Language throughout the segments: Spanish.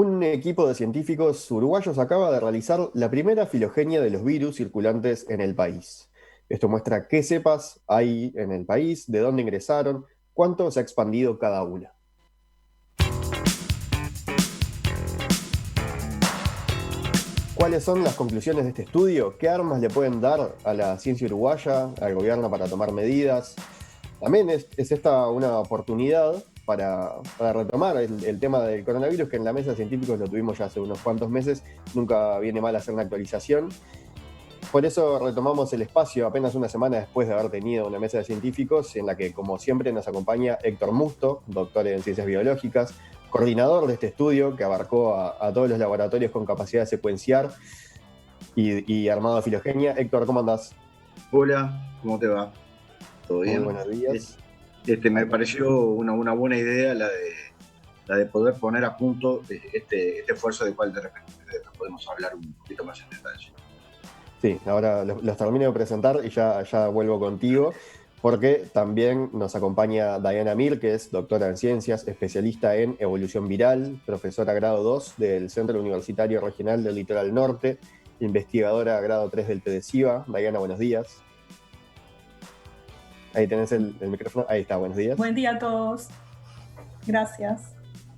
Un equipo de científicos uruguayos acaba de realizar la primera filogenia de los virus circulantes en el país. Esto muestra qué cepas hay en el país, de dónde ingresaron, cuánto se ha expandido cada una. ¿Cuáles son las conclusiones de este estudio? ¿Qué armas le pueden dar a la ciencia uruguaya, al gobierno para tomar medidas? También es esta una oportunidad para retomar el tema del coronavirus, que en la mesa de científicos lo tuvimos ya hace unos cuantos meses. Nunca viene mal hacer una actualización. Por eso retomamos el espacio apenas una semana después de haber tenido una mesa de científicos en la que, como siempre, nos acompaña Héctor Musto, doctor en ciencias biológicas, coordinador de este estudio que abarcó a todos los laboratorios con capacidad de secuenciar y armado de filogenia. Héctor, ¿cómo andás? Hola, ¿cómo te va? ¿Todo Muy bien? buenos días. Me pareció una buena idea la de poder poner a punto este esfuerzo del cual de repente podemos hablar un poquito más en detalle. Sí, ahora los termino de presentar y ya vuelvo contigo, porque también nos acompaña Diana Mir, que es doctora en ciencias, especialista en evolución viral, profesora grado 2 del Centro Universitario Regional del Litoral Norte, investigadora grado 3 del PDCIVA. Diana, buenos días. Ahí tenés el micrófono. Ahí está, buenos días. Buen día a todos. Gracias.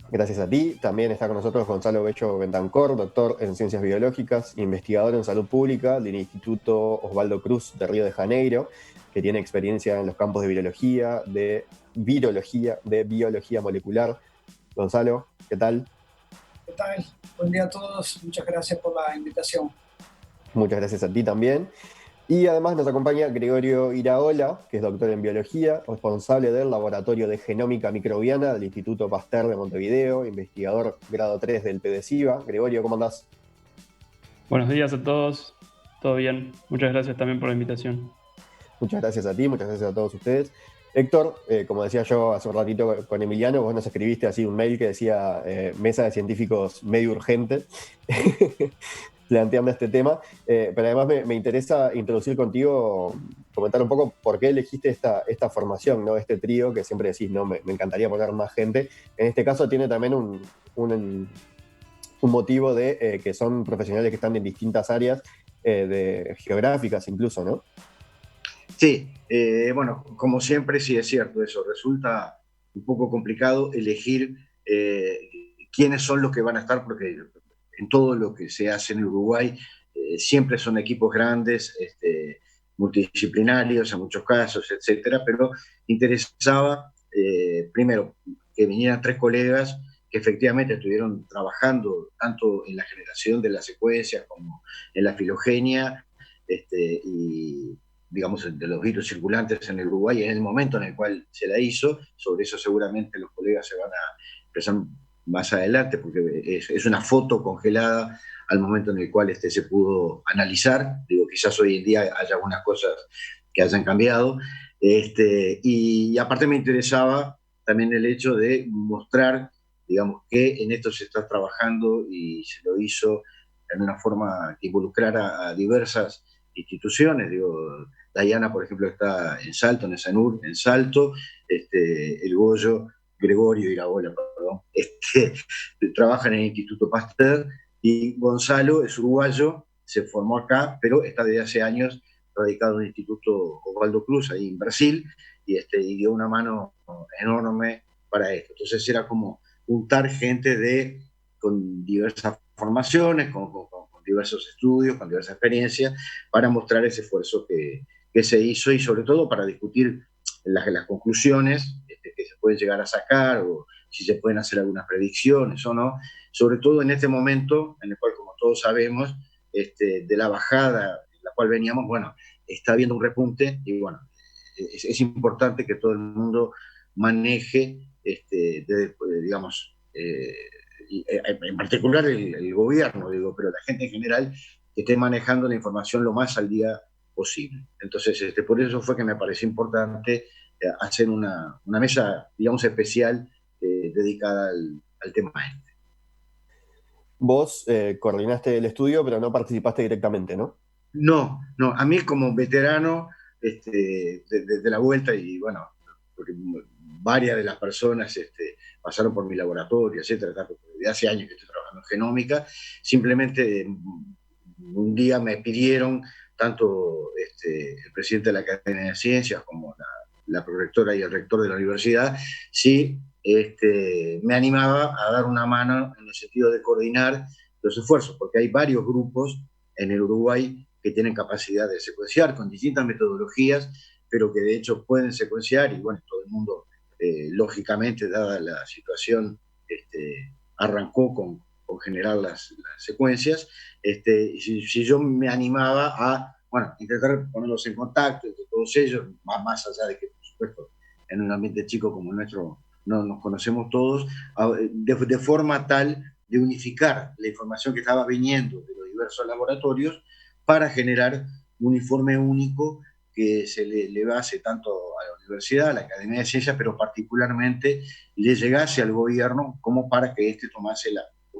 Gracias a ti. También está con nosotros Gonzalo Bello Bentancor, doctor en Ciencias Biológicas, investigador en Salud Pública del Instituto Osvaldo Cruz de Río de Janeiro, que tiene experiencia en los campos de virología, de virología, de biología molecular. Gonzalo, ¿qué tal? ¿Qué tal? Buen día a todos. Muchas gracias por la invitación. Muchas gracias a ti también. Y además nos acompaña Gregorio Iraola, que es doctor en biología, responsable del Laboratorio de Genómica Microbiana del Instituto Pasteur de Montevideo, investigador grado 3 del PDCIVA. Gregorio, ¿cómo andás? Buenos días a todos. ¿Todo bien? Muchas gracias también por la invitación. Muchas gracias a ti, muchas gracias a todos ustedes. Héctor, como decía yo hace un ratito con Emiliano, vos nos escribiste así un mail que decía mesa de científicos medio urgente, planteando este tema. Pero además me interesa introducir contigo, comentar un poco por qué elegiste esta formación, ¿no? Este trío que siempre decís, no, me encantaría poner más gente. En este caso tiene también un motivo de que son profesionales que están en distintas áreas de geográficas incluso, ¿no? Sí, bueno, como siempre, sí es cierto eso. Resulta un poco complicado elegir quiénes son los que van a estar, porque en todo lo que se hace en Uruguay siempre son equipos grandes, multidisciplinarios en muchos casos, etcétera, pero interesaba primero que vinieran tres colegas que efectivamente estuvieron trabajando tanto en la generación de las secuencias como en la filogenia, y digamos, de los virus circulantes en el Uruguay en el momento en el cual se la hizo. Sobre eso seguramente los colegas se van a expresar más adelante, porque es una foto congelada al momento en el cual se pudo analizar. Digo, quizás hoy en día haya algunas cosas que hayan cambiado. Y aparte me interesaba también el hecho de mostrar, digamos, que en esto se está trabajando y se lo hizo en una forma que involucrara a diversas instituciones. Digo, Diana, por ejemplo, está en Salto, en Esanur, en Salto, el Goyo, Gregorio Iraola, perdón, trabaja en el Instituto Pasteur, y Gonzalo es uruguayo, se formó acá, pero está desde hace años radicado en el Instituto Osvaldo Cruz, ahí en Brasil, y dio una mano enorme para esto. Entonces era como juntar gente con diversas formaciones, con diversos estudios, con diversas experiencias, para mostrar ese esfuerzo que se hizo y sobre todo para discutir las conclusiones que se pueden llegar a sacar, o si se pueden hacer algunas predicciones o no, sobre todo en este momento en el cual, como todos sabemos, de la bajada en la cual veníamos, bueno, está habiendo un repunte y bueno, es importante que todo el mundo maneje, digamos, en particular el gobierno, digo, pero la gente en general, que esté manejando la información lo más al día posible. Entonces, por eso fue que me pareció importante hacer una mesa, digamos, especial dedicada al tema este. Vos coordinaste el estudio, pero no participaste directamente, ¿no? No, a mí como veterano de la vuelta, y bueno, porque varias de las personas pasaron por mi laboratorio, etcétera, de hace años que estoy trabajando en genómica. Simplemente un día me pidieron, tanto el presidente de la Academia de Ciencias como la prorectora y el rector de la universidad, si me animaba a dar una mano en el sentido de coordinar los esfuerzos, porque hay varios grupos en el Uruguay que tienen capacidad de secuenciar con distintas metodologías, pero que de hecho pueden secuenciar, y bueno, todo el mundo, lógicamente, dada la situación, arrancó con generar las secuencias. Si yo me animaba a, bueno, intentar ponerlos en contacto entre todos ellos, más allá de que, por supuesto, en un ambiente chico como el nuestro no nos conocemos todos, de forma tal de unificar la información que estaba viniendo de los diversos laboratorios para generar un informe único que se le base tanto a la universidad, a la Academia de Ciencias, pero particularmente le llegase al gobierno como para que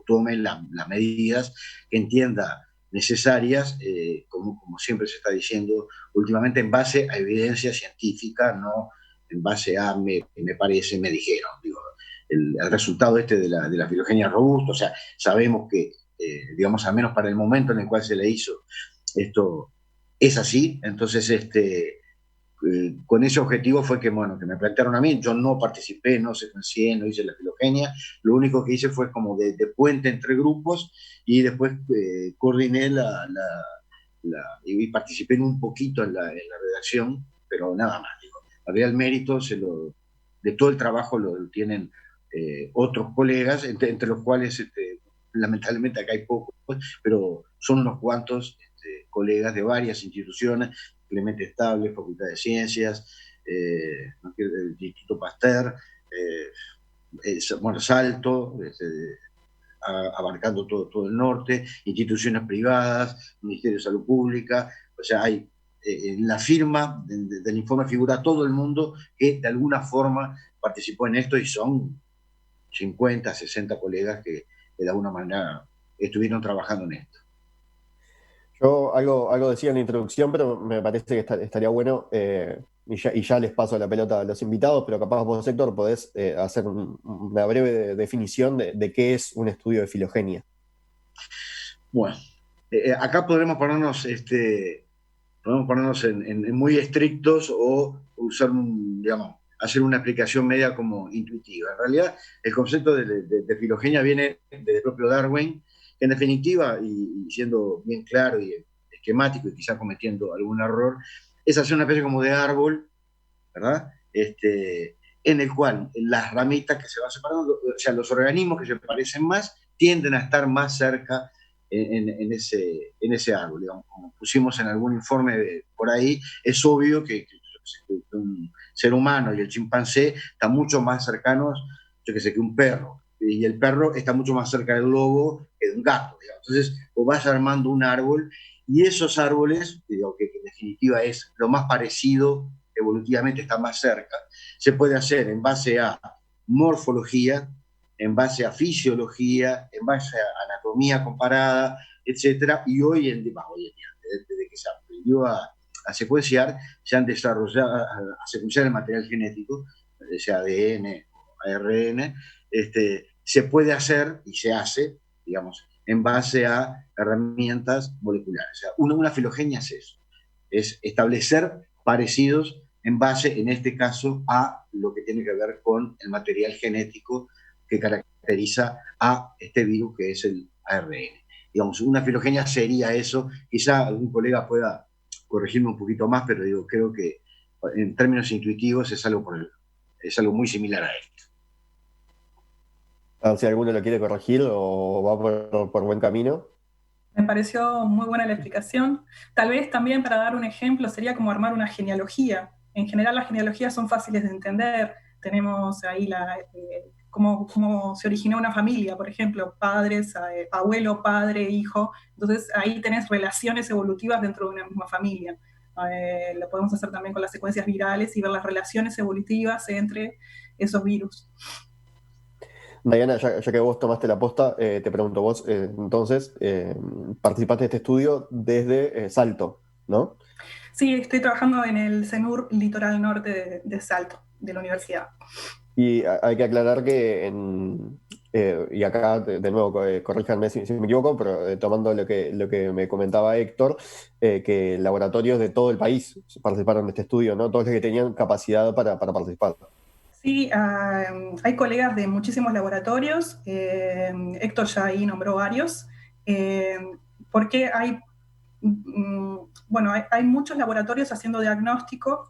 tome las medidas que entienda necesarias, como siempre se está diciendo últimamente, en base a evidencia científica, no en base a me parece, me dijeron. Digo, el resultado de la filogenia robusta, o sea, sabemos que, digamos, al menos para el momento en el cual se le hizo esto, es así. Entonces, con ese objetivo fue que, bueno, que me plantearon a mí. Yo no participé, no secuencié, no hice la filogenia. Lo único que hice fue como de puente entre grupos, y después coordiné y participé un poquito en la redacción, pero nada más. Digo, había el mérito de todo el trabajo lo tienen otros colegas, entre los cuales lamentablemente acá hay pocos, pero son unos cuantos colegas de varias instituciones: Clemente Estable, Facultad de Ciencias, el Instituto Pasteur, bueno, Salto, abarcando todo el norte, instituciones privadas, Ministerio de Salud Pública. O sea, hay en la firma del informe figura todo el mundo que de alguna forma participó en esto, y son 50, 60 colegas que de alguna manera estuvieron trabajando en esto. Yo algo decía en la introducción, pero me parece que estaría bueno, y ya les paso la pelota a los invitados, pero capaz vos, Héctor, podés hacer una breve definición de qué es un estudio de filogenia. Bueno, acá podemos ponernos en muy estrictos, o usar digamos, hacer una explicación media como intuitiva. En realidad, el concepto de filogenia viene del propio Darwin, que en definitiva, y siendo bien claro y esquemático, y quizá cometiendo algún error, es hacer una especie como de árbol, ¿verdad? En el cual las ramitas que se van separando, o sea, los organismos que se parecen más, tienden a estar más cerca en ese árbol. Digamos, como pusimos en algún informe por ahí, es obvio que un ser humano y el chimpancé están mucho más cercanos, yo que sé, que un perro, y el perro está mucho más cerca del lobo que de un gato, digamos. Entonces vos vas armando un árbol, y esos árboles, digo, que en definitiva es lo más parecido, evolutivamente está más cerca, se puede hacer en base a morfología, en base a fisiología, en base a anatomía comparada, etcétera. Y hoy en día, desde que se aprendió a secuenciar, se han desarrollado, a secuenciar el material genético, sea ADN o ARN, se puede hacer y se hace, digamos, en base a herramientas moleculares. O sea, una filogenia es eso, es establecer parecidos en base, en este caso, a lo que tiene que ver con el material genético que caracteriza a este virus, que es el ARN. Digamos, una filogenia sería eso. Quizá algún colega pueda corregirme un poquito más, pero digo, creo que en términos intuitivos es algo muy similar a esto. A ver si alguno lo quiere corregir o va por buen camino. Me pareció muy buena la explicación. Tal vez también, para dar un ejemplo, sería como armar una genealogía. En general las genealogías son fáciles de entender. Tenemos ahí cómo se originó una familia, por ejemplo, padres, abuelo, padre, hijo. Entonces ahí tenés relaciones evolutivas dentro de una misma familia. Lo podemos hacer también con las secuencias virales y ver las relaciones evolutivas entre esos virus. Diana, ya que vos tomaste la posta, te pregunto vos, entonces, participaste de este estudio desde Salto, ¿no? Sí, estoy trabajando en el CENUR Litoral Norte de Salto, de la universidad. Y hay que aclarar que, y acá de nuevo, corríjanme si me equivoco, pero tomando lo que me comentaba Héctor, que laboratorios de todo el país participaron de este estudio, ¿no? Todos los que tenían capacidad para participar. Sí, hay colegas de muchísimos laboratorios, Héctor ya ahí nombró varios, eh, porque bueno, hay muchos laboratorios haciendo diagnóstico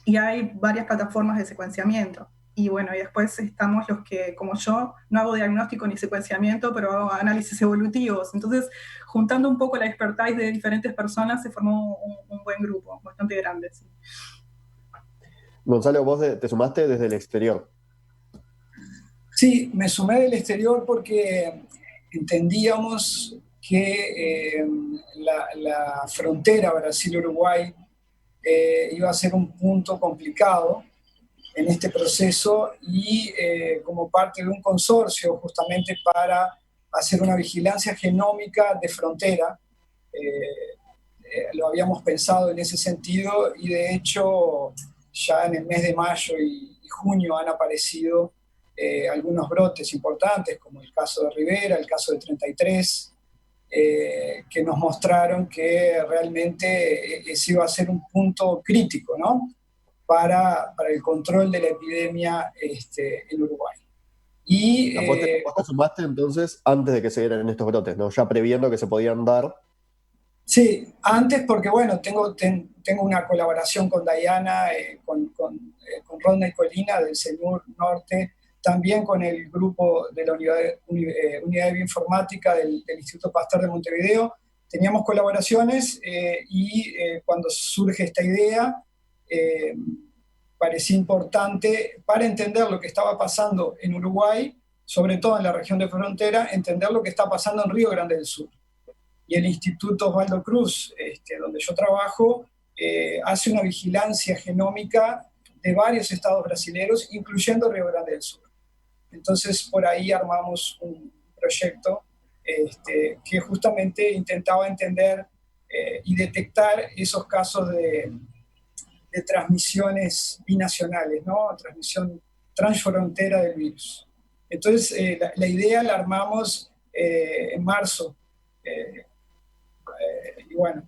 y hay varias plataformas de secuenciamiento. Y bueno, y después estamos los que, como yo, no hago diagnóstico ni secuenciamiento, pero hago análisis evolutivos. Entonces, juntando un poco la expertise de diferentes personas, se formó un buen grupo, bastante grande. Sí. Gonzalo, vos te sumaste desde el exterior. Sí, me sumé del exterior porque entendíamos que la frontera Brasil-Uruguay iba a ser un punto complicado en este proceso y como parte de un consorcio justamente para hacer una vigilancia genómica de frontera. Lo habíamos pensado en ese sentido y de hecho ya en el mes de mayo y junio han aparecido algunos brotes importantes, como el caso de Rivera, el caso de 33, que nos mostraron que realmente ese iba a ser un punto crítico, ¿no? Para el control de la epidemia en Uruguay. Y Vos te sumaste entonces antes de que se dieran estos brotes, ¿no? Ya previendo que se podían dar. sí, antes porque bueno, tengo una colaboración con Diana, con Ronda y Colina del CENUR Norte, también con el grupo de la Unidad de Bioinformática del Instituto Pasteur de Montevideo. Teníamos colaboraciones y cuando surge esta idea, eh, parecía importante para entender lo que estaba pasando en Uruguay, sobre todo en la región de frontera, entender lo que está pasando en Río Grande del Sur. Y el Instituto Osvaldo Cruz, donde yo trabajo, hace una vigilancia genómica de varios estados brasileños, incluyendo Río Grande del Sur. Entonces, por ahí armamos un proyecto que justamente intentaba entender y detectar esos casos de transmisiones binacionales, ¿no? Transmisión transfrontera del virus. Entonces, la idea la armamos en marzo. Y bueno,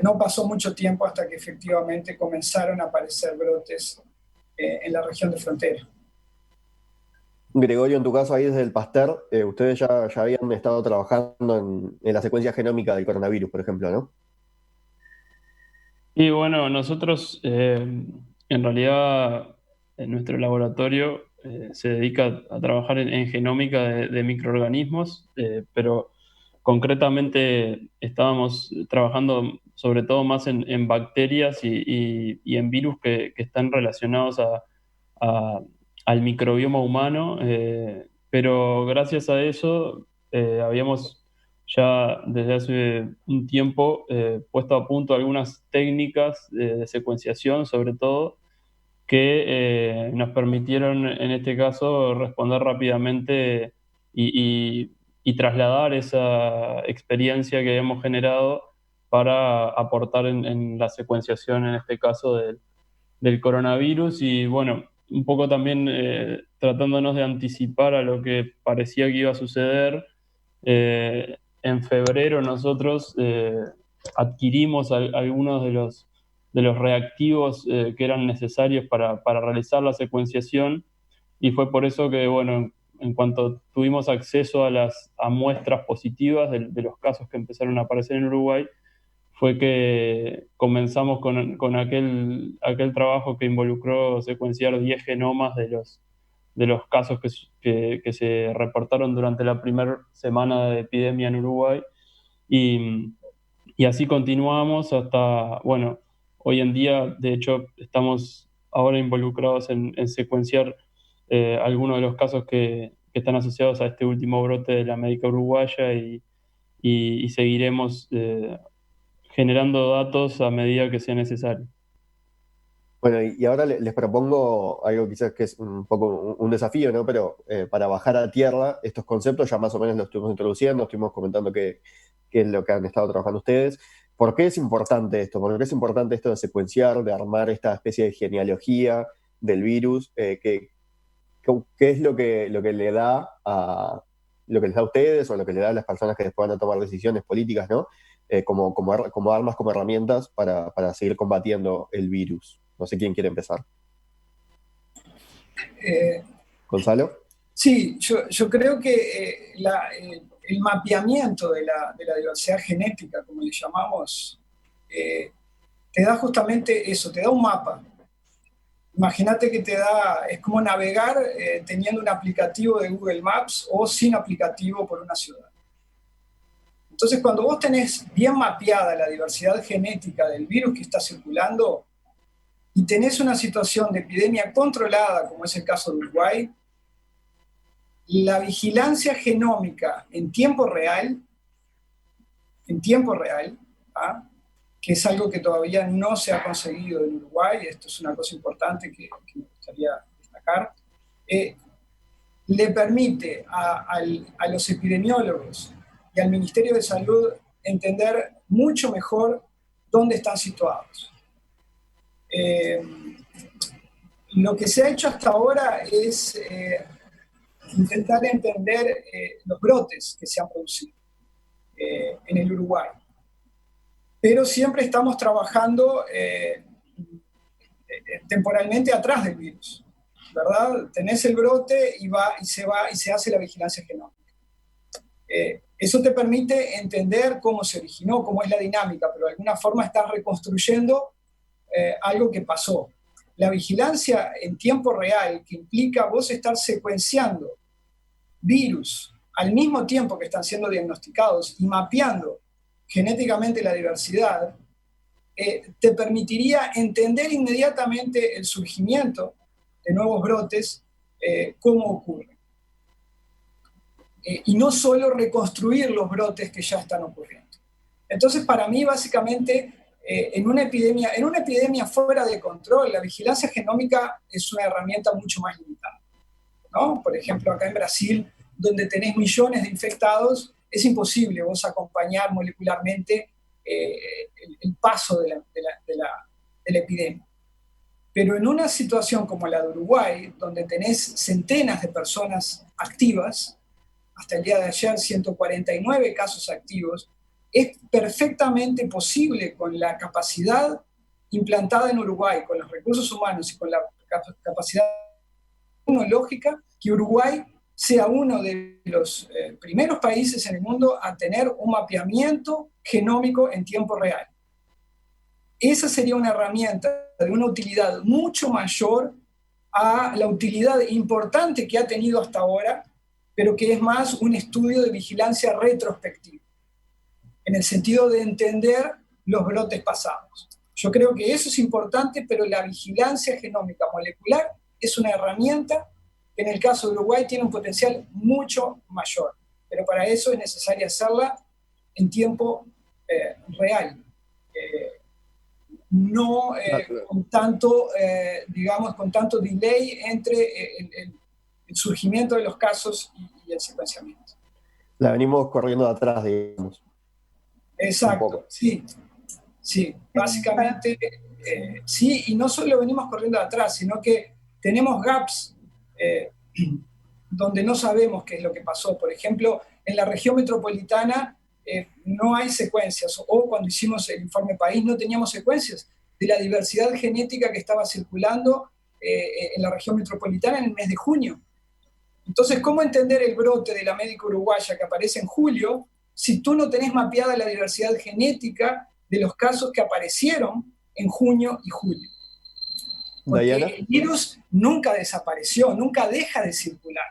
no pasó mucho tiempo hasta que efectivamente comenzaron a aparecer brotes en la región de frontera. Gregorio, en tu caso ahí desde el Pasteur, ustedes ya habían estado trabajando en la secuencia genómica del coronavirus, por ejemplo, ¿no? Y bueno, nosotros en realidad en nuestro laboratorio se dedica a trabajar en genómica de microorganismos, pero concretamente estábamos trabajando sobre todo más en bacterias y en virus que están relacionados a- al microbioma humano, pero gracias a eso habíamos ya desde hace un tiempo puesto a punto algunas técnicas de secuenciación, sobre todo, que nos permitieron en este caso responder rápidamente y, y trasladar esa experiencia que habíamos generado para aportar en la secuenciación, en este caso, del coronavirus y bueno, un poco también tratándonos de anticipar a lo que parecía que iba a suceder. En febrero nosotros adquirimos algunos de los reactivos que eran necesarios para realizar la secuenciación y fue por eso que, bueno, en cuanto tuvimos acceso a muestras positivas de los casos que empezaron a aparecer en Uruguay, fue que comenzamos con aquel trabajo que involucró secuenciar 10 genomas de los casos que se reportaron durante la primera semana de epidemia en Uruguay. Y, y así continuamos hasta, bueno, hoy en día, de hecho, estamos ahora involucrados en secuenciar algunos de los casos que están asociados a este último brote de la América uruguaya y seguiremos generando datos a medida que sea necesario. Bueno, y ahora les propongo algo quizás que es un poco un desafío, ¿no? Pero para bajar a tierra estos conceptos ya más o menos los estuvimos introduciendo, estuvimos comentando qué es lo que han estado trabajando ustedes. ¿Por qué es importante esto? ¿Por qué es importante esto de secuenciar, de armar esta especie de genealogía del virus? ¿Qué es lo que le da lo que les da a ustedes o lo que le da a las personas que después van a tomar decisiones políticas, ¿no? Como armas, como herramientas para seguir combatiendo el virus. No sé quién quiere empezar. ¿Gonzalo? Sí, yo creo que el mapeamiento de la diversidad genética, como le llamamos, te da justamente eso, te da un mapa. Imagínate que es como navegar teniendo un aplicativo de Google Maps o sin aplicativo por una ciudad. Entonces, cuando vos tenés bien mapeada la diversidad genética del virus que está circulando y tenés una situación de epidemia controlada, como es el caso de Uruguay, la vigilancia genómica en tiempo real, ¿ah? Que es algo que todavía no se ha conseguido en Uruguay, esto es una cosa importante que me gustaría destacar, le permite a los epidemiólogos y al Ministerio de Salud entender mucho mejor dónde están situados. Lo que se ha hecho hasta ahora es intentar entender los brotes que se han producido en el Uruguay. Pero siempre estamos trabajando temporalmente atrás del virus, ¿verdad? Tenés el brote y se hace la vigilancia genómica. Eso te permite entender cómo se originó, cómo es la dinámica, pero de alguna forma estás reconstruyendo algo que pasó. La vigilancia en tiempo real, que implica vos estar secuenciando virus al mismo tiempo que están siendo diagnosticados y mapeando genéticamente la diversidad, te permitiría entender inmediatamente el surgimiento de nuevos brotes, cómo ocurre. Y no solo reconstruir los brotes que ya están ocurriendo. Entonces, para mí, básicamente, en una epidemia fuera de control, la vigilancia genómica es una herramienta mucho más limitada, ¿no? Por ejemplo, acá en Brasil, donde tenés millones de infectados, es imposible vos acompañar molecularmente el paso de la epidemia. Pero en una situación como la de Uruguay, donde tenés centenas de personas activas, hasta el día de ayer 149 casos activos, es perfectamente posible con la capacidad implantada en Uruguay, con los recursos humanos y con la capacidad tecnológica, que Uruguay sea uno de los primeros países en el mundo a tener un mapeamiento genómico en tiempo real. Esa sería una herramienta de una utilidad mucho mayor a la utilidad importante que ha tenido hasta ahora, pero que es más un estudio de vigilancia retrospectiva, en el sentido de entender los brotes pasados. Yo creo que eso es importante, pero la vigilancia genómica molecular es una herramienta que en el caso de Uruguay tiene un potencial mucho mayor, pero para eso es necesario hacerla en tiempo real, no con tanto, digamos, con tanto delay entre el surgimiento de los casos y el secuenciamiento. La venimos corriendo de atrás, digamos. Exacto, sí. Sí, básicamente sí, y no solo venimos corriendo de atrás, sino que tenemos gaps donde no sabemos qué es lo que pasó. Por ejemplo, en la región metropolitana no hay secuencias, o cuando hicimos el informe país no teníamos secuencias de la diversidad genética que estaba circulando en la región metropolitana en el mes de junio. Entonces, ¿cómo entender el brote de la médica uruguaya que aparece en julio si tú no tenés mapeada la diversidad genética de los casos que aparecieron en junio y julio? Porque Dayana, el virus nunca desapareció, nunca deja de circular.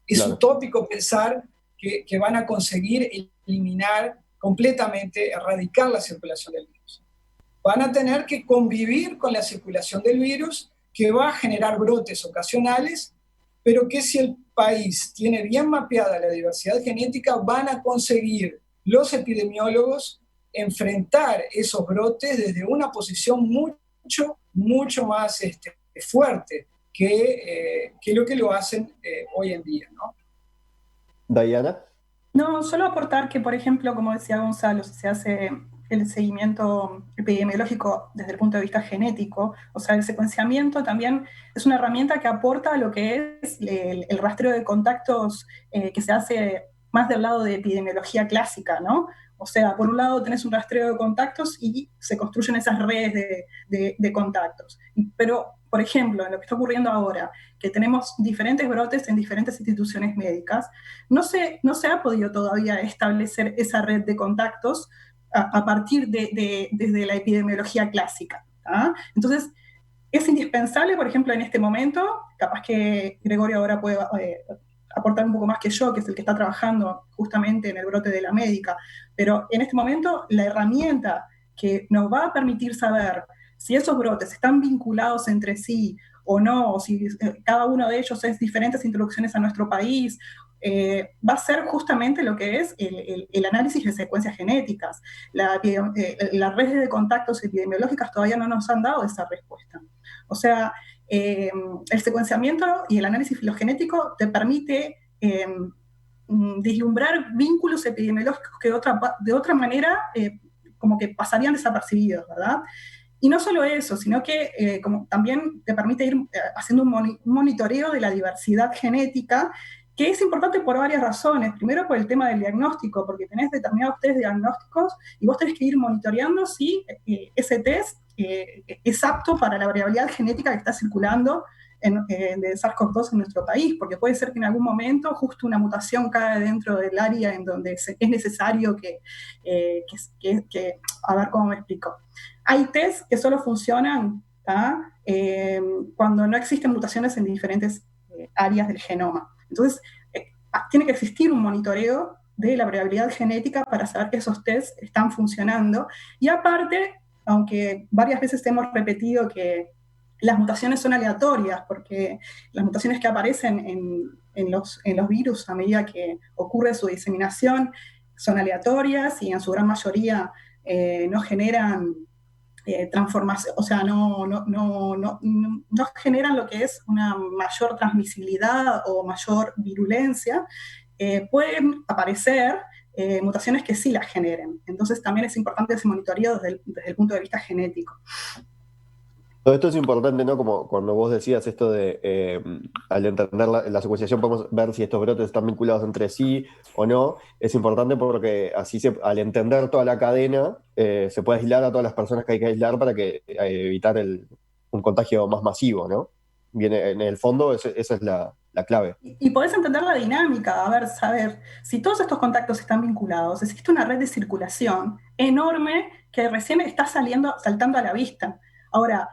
Es claro, utópico pensar que van a conseguir eliminar completamente, erradicar la circulación del virus. Van a tener que convivir con la circulación del virus, que va a generar brotes ocasionales, pero que si el país tiene bien mapeada la diversidad genética, van a conseguir los epidemiólogos enfrentar esos brotes desde una posición mucho más fuerte que lo que lo hacen hoy en día, ¿no? Dayana. No, solo aportar que, por ejemplo, como decía Gonzalo, se hace el seguimiento epidemiológico desde el punto de vista genético. O sea, el secuenciamiento también es una herramienta que aporta a lo que es el rastreo de contactos que se hace más del lado de epidemiología clásica, ¿no? O sea, por un lado tenés un rastreo de contactos y se construyen esas redes de contactos. Pero, por ejemplo, en lo que está ocurriendo ahora, que tenemos diferentes brotes en diferentes instituciones médicas, no se ha podido todavía establecer esa red de contactos a partir desde la epidemiología clásica. ¿Ah? Entonces, es indispensable, por ejemplo, en este momento, capaz que Gregorio ahora puede aportar un poco más que yo, que es el que está trabajando justamente en el brote de la médica, pero en este momento la herramienta que nos va a permitir saber si esos brotes están vinculados entre sí o no, o si cada uno de ellos es diferentes introducciones a nuestro país, va a ser justamente lo que es el análisis de secuencias genéticas. Las redes de contactos epidemiológicas todavía no nos han dado esa respuesta. O sea, el secuenciamiento y el análisis filogenético te permite vislumbrar vínculos epidemiológicos que de otra manera como que pasarían desapercibidos, ¿verdad? Y no solo eso, sino que como también te permite ir haciendo un monitoreo de la diversidad genética, que es importante por varias razones. Primero, por el tema del diagnóstico, porque tenés determinados test diagnósticos y vos tenés que ir monitoreando si ese test es apto para la variabilidad genética que está circulando de SARS-CoV-2 en nuestro país, porque puede ser que en algún momento justo una mutación cae dentro del área en donde es necesario a ver cómo me explico. Hay test que solo funcionan cuando no existen mutaciones en diferentes áreas del genoma. Entonces, tiene que existir un monitoreo de la variabilidad genética para saber que esos tests están funcionando. Y aparte, aunque varias veces hemos repetido que las mutaciones son aleatorias, porque las mutaciones que aparecen en los virus a medida que ocurre su diseminación son aleatorias y en su gran mayoría no generan transformación, o sea, no generan lo que es una mayor transmisibilidad o mayor virulencia. Pueden aparecer mutaciones que sí las generen. Entonces también es importante ese monitoreo desde el punto de vista genético. Todo esto es importante, ¿no? Como cuando vos decías esto de, al entender la secuenciación podemos ver si estos brotes están vinculados entre sí o no. Es importante porque así al entender toda la cadena se puede aislar a todas las personas que hay que aislar para evitar un contagio más masivo, ¿no? Viene, en el fondo esa es la clave. Y podés entender la dinámica, saber si todos estos contactos están vinculados, existe una red de circulación enorme que recién está saltando a la vista. Ahora,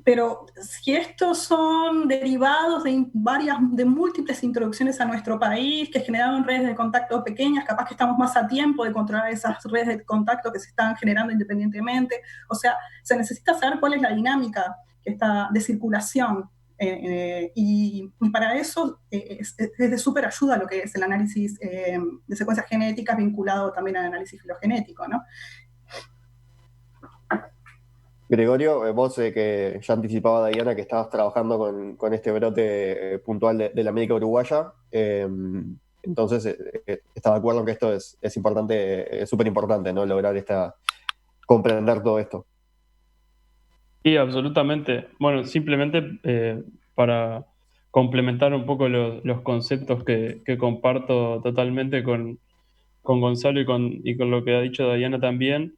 pero si estos son derivados de múltiples introducciones a nuestro país que generaron redes de contacto pequeñas, capaz que estamos más a tiempo de controlar esas redes de contacto que se están generando independientemente. O sea, se necesita saber cuál es la dinámica que está de circulación. Y para eso es de súper ayuda lo que es el análisis de secuencias genéticas vinculado también al análisis filogenético, ¿no? Gregorio, vos que ya anticipaba a Diana que estabas trabajando con este brote puntual de la médica uruguaya, entonces estaba de acuerdo en que esto es importante, es súper importante, ¿no? Lograr comprender todo esto. Sí, absolutamente. Bueno, simplemente para complementar un poco los conceptos que comparto totalmente con Gonzalo y con lo que ha dicho Diana también.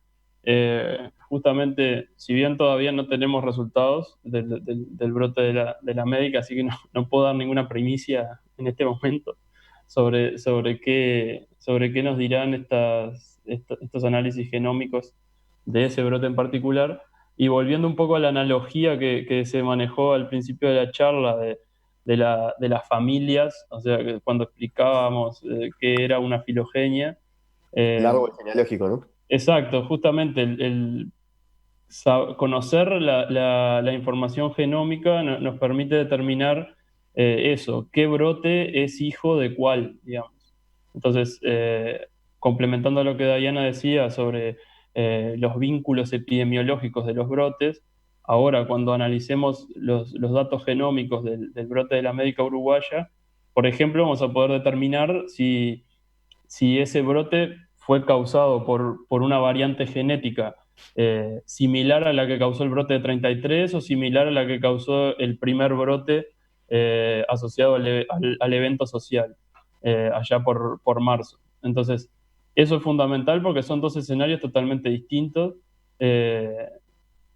Justamente, si bien todavía no tenemos resultados del brote de la médica, así que no puedo dar ninguna primicia en este momento sobre qué nos dirán estos análisis genómicos de ese brote en particular. Y volviendo un poco a la analogía que se manejó al principio de la charla de las familias, o sea, que cuando explicábamos qué era una filogenia. El árbol genealógico, ¿no? Exacto, justamente conocer la información genómica nos permite determinar eso, qué brote es hijo de cuál, digamos. Entonces, complementando a lo que Diana decía sobre los vínculos epidemiológicos de los brotes, ahora cuando analicemos los datos genómicos del brote de la médica uruguaya, por ejemplo, vamos a poder determinar si ese brote fue causado por una variante genética similar a la que causó el brote de 33 o similar a la que causó el primer brote asociado al evento social allá por marzo. Entonces, eso es fundamental porque son dos escenarios totalmente distintos,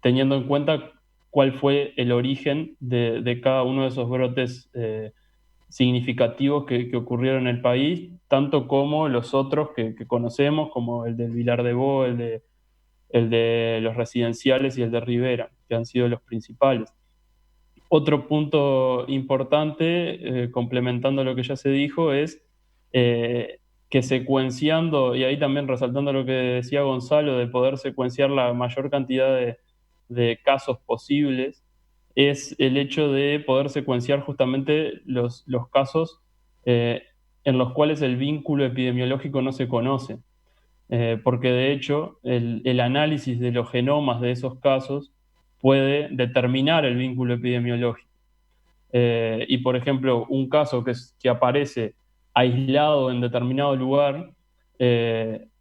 teniendo en cuenta cuál fue el origen de cada uno de esos brotes significativos que ocurrieron en el país, tanto como los otros que conocemos, como el del Vilar de Bo, el de los residenciales y el de Rivera, que han sido los principales. Otro punto importante, complementando lo que ya se dijo, es que secuenciando, y ahí también resaltando lo que decía Gonzalo, de poder secuenciar la mayor cantidad de casos posibles, es el hecho de poder secuenciar justamente los casos en los cuales el vínculo epidemiológico no se conoce. Porque de hecho el análisis de los genomas de esos casos puede determinar el vínculo epidemiológico. Y por ejemplo, un caso que aparece aislado en determinado lugar,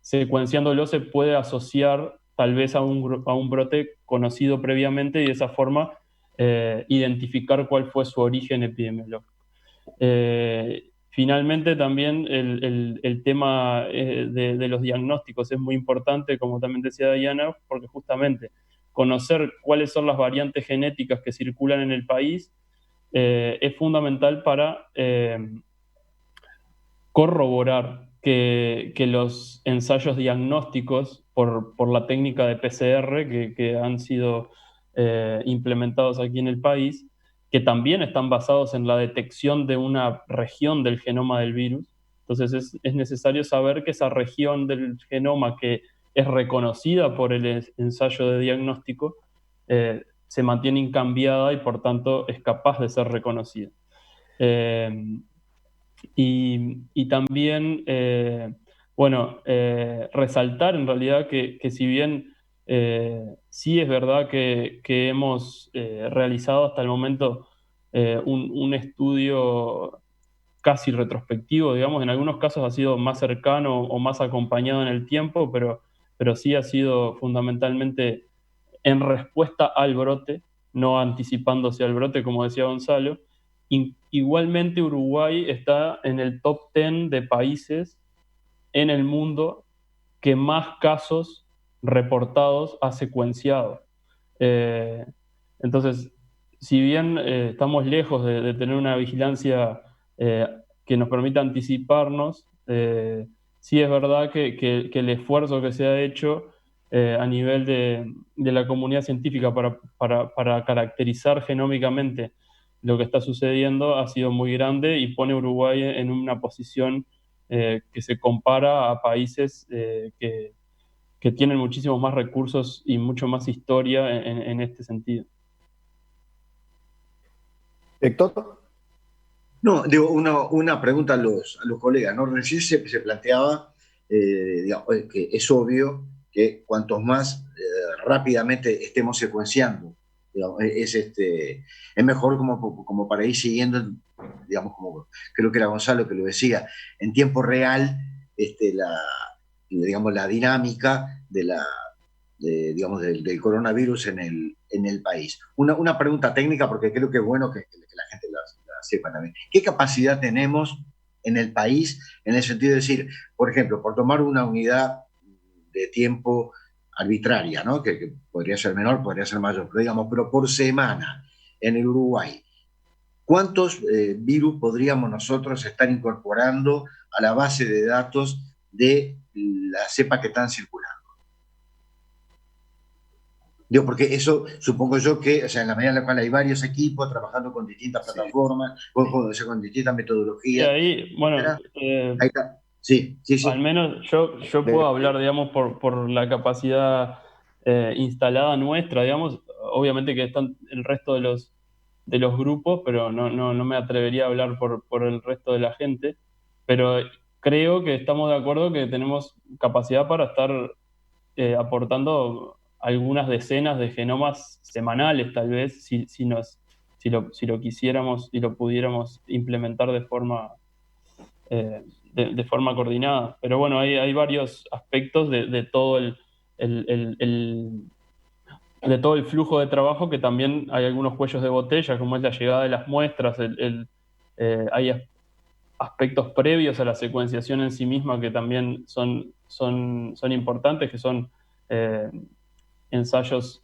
secuenciándolo se puede asociar tal vez a un brote conocido previamente y de esa forma identificar cuál fue su origen epidemiológico. Finalmente también el tema de los diagnósticos es muy importante, como también decía Diana, porque justamente conocer cuáles son las variantes genéticas que circulan en el país es fundamental para corroborar que los ensayos diagnósticos por la técnica de PCR que han sido implementados aquí en el país, que también están basados en la detección de una región del genoma del virus. Entonces es necesario saber que esa región del genoma que es reconocida por el ensayo de diagnóstico se mantiene incambiada y por tanto es capaz de ser reconocida. Y también, bueno, resaltar en realidad que si bien sí es verdad que hemos realizado hasta el momento un estudio casi retrospectivo, digamos, en algunos casos ha sido más cercano o más acompañado en el tiempo, pero sí ha sido fundamentalmente en respuesta al brote, no anticipándose al brote, como decía Gonzalo. Igualmente Uruguay está en el top 10 de países en el mundo que más casos reportados ha secuenciado. Eh, entonces, si bien estamos lejos de tener una vigilancia que nos permita anticiparnos, sí es verdad que el esfuerzo que se ha hecho a nivel de la comunidad científica para caracterizar genómicamente lo que está sucediendo ha sido muy grande y pone a Uruguay en una posición que se compara a países que tienen muchísimos más recursos y mucho más historia en este sentido. Héctor. No, digo, una pregunta a los colegas, ¿no? Recién se planteaba, digamos, que es obvio que cuantos más rápidamente estemos secuenciando, digamos, es mejor como para ir siguiendo, digamos, como creo que era Gonzalo que lo decía, en tiempo real, digamos, la dinámica digamos, del coronavirus en el país. Una pregunta técnica, porque creo que es bueno que la gente la sepa también. ¿Qué capacidad tenemos en el país en el sentido de decir, por ejemplo, por tomar una unidad de tiempo arbitraria, ¿no? que podría ser menor, podría ser mayor, pero digamos, pero por semana en el Uruguay, ¿cuántos virus podríamos nosotros estar incorporando a la base de datos de la cepa que están circulando? Digo, porque eso supongo yo que, o sea, en la medida en la cual hay varios equipos trabajando con distintas plataformas, con distintas Y metodologías, ahí, bueno, ahí está. Sí, sí, al sí. menos yo puedo hablar, digamos, por la capacidad instalada nuestra, digamos. Obviamente que están el resto de los grupos, pero no me atrevería a hablar por el resto de la gente. Pero creo que estamos de acuerdo que tenemos capacidad para estar aportando algunas decenas de genomas semanales, tal vez, si lo quisiéramos y lo pudiéramos implementar de forma de forma coordinada. Pero bueno, hay varios aspectos de todo de todo el flujo de trabajo, que también hay algunos cuellos de botella, como es la llegada de las muestras, hay aspectos previos a la secuenciación en sí misma que también son importantes, que son ensayos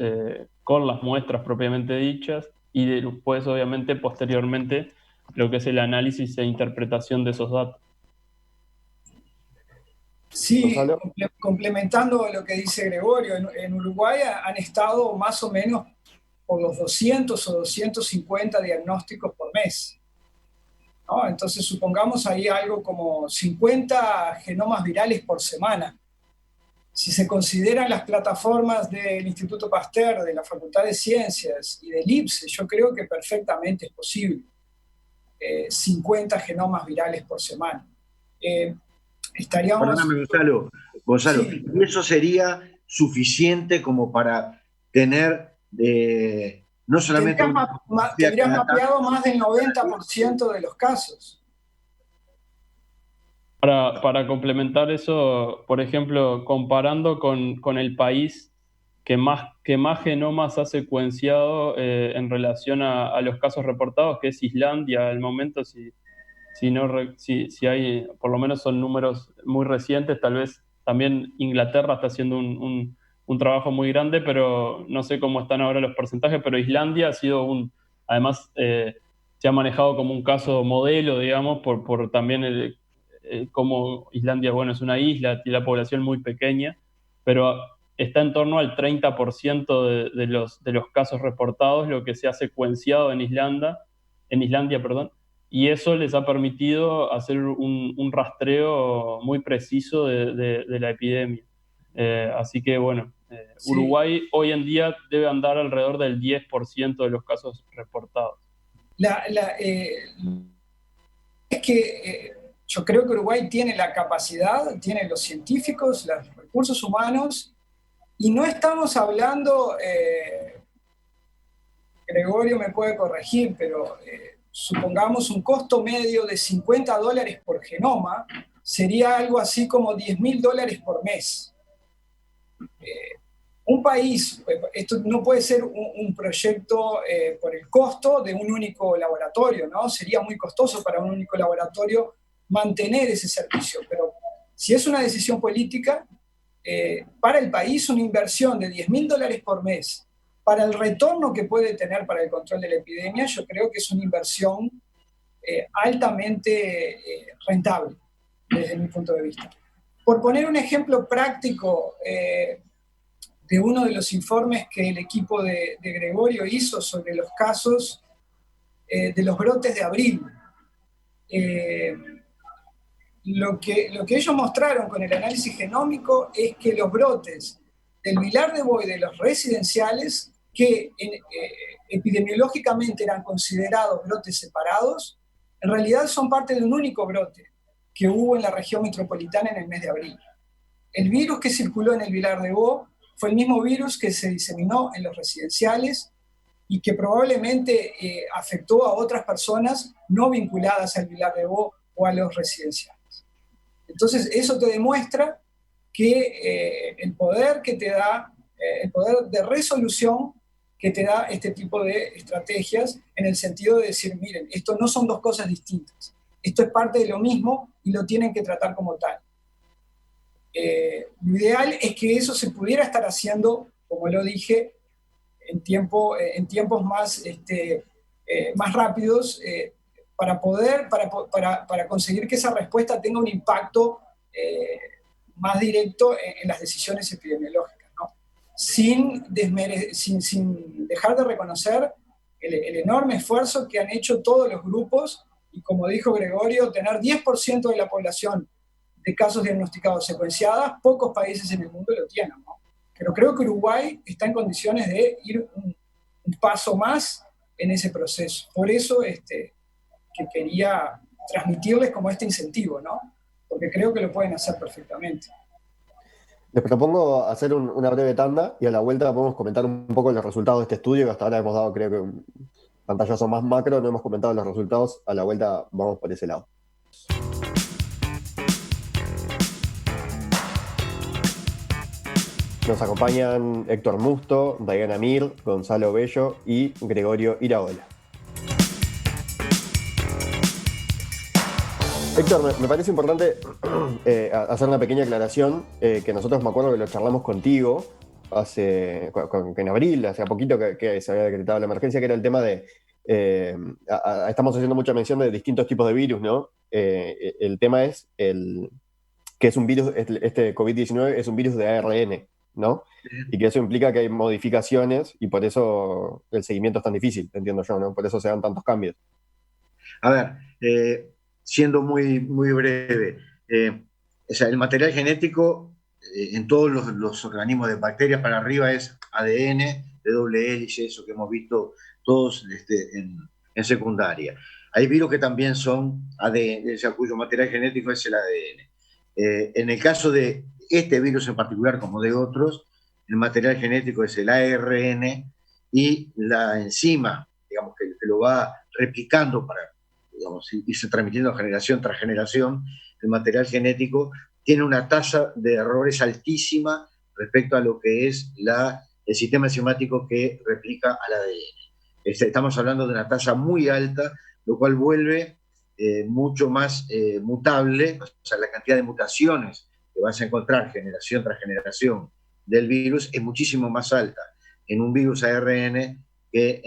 con las muestras propiamente dichas, y después, obviamente, posteriormente, lo que es el análisis e interpretación de esos datos. Sí, complementando lo que dice Gregorio, en Uruguay han estado más o menos por los 200 o 250 diagnósticos por mes, ¿no? Entonces supongamos ahí algo como 50 genomas virales por semana. Si se consideran las plataformas del Instituto Pasteur, de la Facultad de Ciencias y del IPSE, yo creo que perfectamente es posible 50 genomas virales por semana. Estaríamos... Perdóname, Gonzalo, sí. ¿Y eso sería suficiente como para tener no solamente... Tendrías mapeado más del 90% de los casos. Para complementar eso, por ejemplo, comparando con el país que más genomas ha secuenciado en relación a los casos reportados, que es Islandia, al momento, si hay, por lo menos son números muy recientes, tal vez también Inglaterra está haciendo un trabajo muy grande, pero no sé cómo están ahora los porcentajes, pero Islandia ha sido además se ha manejado como un caso modelo, digamos, por también como Islandia, bueno, es una isla, tiene la población muy pequeña, pero está en torno al 30% de los casos reportados, lo que se ha secuenciado en Islandia, perdón, y eso les ha permitido hacer un rastreo muy preciso de la epidemia. Así que, bueno, Sí. Uruguay hoy en día debe andar alrededor del 10% de los casos reportados. Es que yo creo que Uruguay tiene la capacidad, tiene los científicos, los recursos humanos, y no estamos hablando, Gregorio me puede corregir, pero supongamos un costo medio de $50 por genoma, sería algo así como $10.000 por mes. Un país, esto no puede ser un proyecto por el costo de un único laboratorio, ¿no? Sería muy costoso para un único laboratorio mantener ese servicio, pero si es una decisión política, para el país una inversión de $10.000 por mes, para el retorno que puede tener para el control de la epidemia, yo creo que es una inversión altamente rentable, desde mi punto de vista. Por poner un ejemplo práctico, de uno de los informes que el equipo de Gregorio hizo sobre los casos de los brotes de abril. Lo que ellos mostraron con el análisis genómico es que los brotes del Vilar de Bo y de los residenciales, que epidemiológicamente eran considerados brotes separados, en realidad son parte de un único brote que hubo en la región metropolitana en el mes de abril. El virus que circuló en el Vilar de Bo fue el mismo virus que se diseminó en los residenciales y que probablemente afectó a otras personas no vinculadas al Vilar de Bo o a los residenciales. Entonces, eso te demuestra que el poder que te da, el poder de resolución que te da este tipo de estrategias, en el sentido de decir, miren, esto no son dos cosas distintas, esto es parte de lo mismo y lo tienen que tratar como tal. Lo ideal es que eso se pudiera estar haciendo, como lo dije, en tiempos más, más rápidos, para conseguir que esa respuesta tenga un impacto más directo en las decisiones epidemiológicas, ¿no? Sin dejar de reconocer el enorme esfuerzo que han hecho todos los grupos, y como dijo Gregorio, tener 10% de la población de casos diagnosticados secuenciadas, pocos países en el mundo lo tienen, ¿no? Pero creo que Uruguay está en condiciones de ir un paso más en ese proceso. Por eso que quería transmitirles como este incentivo, ¿no? Porque creo que lo pueden hacer perfectamente. Les propongo hacer una breve tanda y a la vuelta podemos comentar un poco los resultados de este estudio, que hasta ahora hemos dado, creo que un pantallazo más macro, no hemos comentado los resultados. A la vuelta vamos por ese lado. Nos acompañan Héctor Musto, Diana Mir, Gonzalo Bello y Gregorio Iraola. Héctor, me parece importante hacer una pequeña aclaración, que nosotros me acuerdo que lo charlamos contigo en abril, hace poquito que se había decretado la emergencia, que era el tema de, estamos haciendo mucha mención de distintos tipos de virus, ¿no? El tema es que es un virus, este COVID-19 es un virus de ARN, ¿no? Y que eso implica que hay modificaciones y por eso el seguimiento es tan difícil, entiendo yo, ¿no? Por eso se dan tantos cambios. A ver, siendo muy, muy breve, o sea, el material genético en todos los organismos de bacterias para arriba es ADN de doble hélice, eso que hemos visto todos en secundaria. Hay virus que también son ADN, o sea, cuyo material genético es el ADN. En el caso de este virus en particular, como de otros, el material genético es el ARN y la enzima, digamos, que lo va replicando para, digamos, irse transmitiendo generación tras generación. El material genético tiene una tasa de errores altísima respecto a lo que es el sistema enzimático que replica al ADN. Estamos hablando de una tasa muy alta, lo cual vuelve mucho más mutable, o sea, la cantidad de mutaciones que vas a encontrar generación tras generación del virus es muchísimo más alta en un virus ARN que,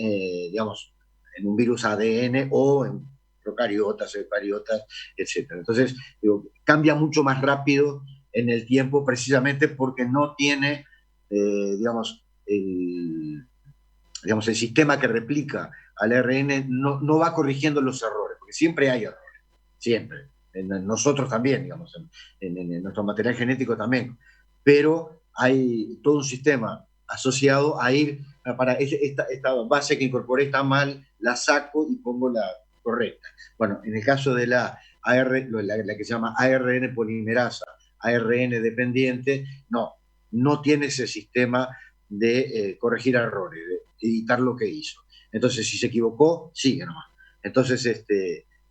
digamos, en un virus ADN o en procariotas, eucariotas, etc. Entonces, digo, cambia mucho más rápido en el tiempo precisamente porque no tiene, digamos, el sistema que replica al ARN no va corrigiendo los errores, porque siempre hay errores, siempre. En nosotros también, digamos, en nuestro material genético también. Pero hay todo un sistema asociado a ir para esta base que incorporé está mal, la saco y pongo la correcta. Bueno, en el caso de la que se llama ARN polimerasa, ARN dependiente, no tiene ese sistema de corregir errores, de editar lo que hizo. Entonces, si se equivocó, sigue nomás. Entonces,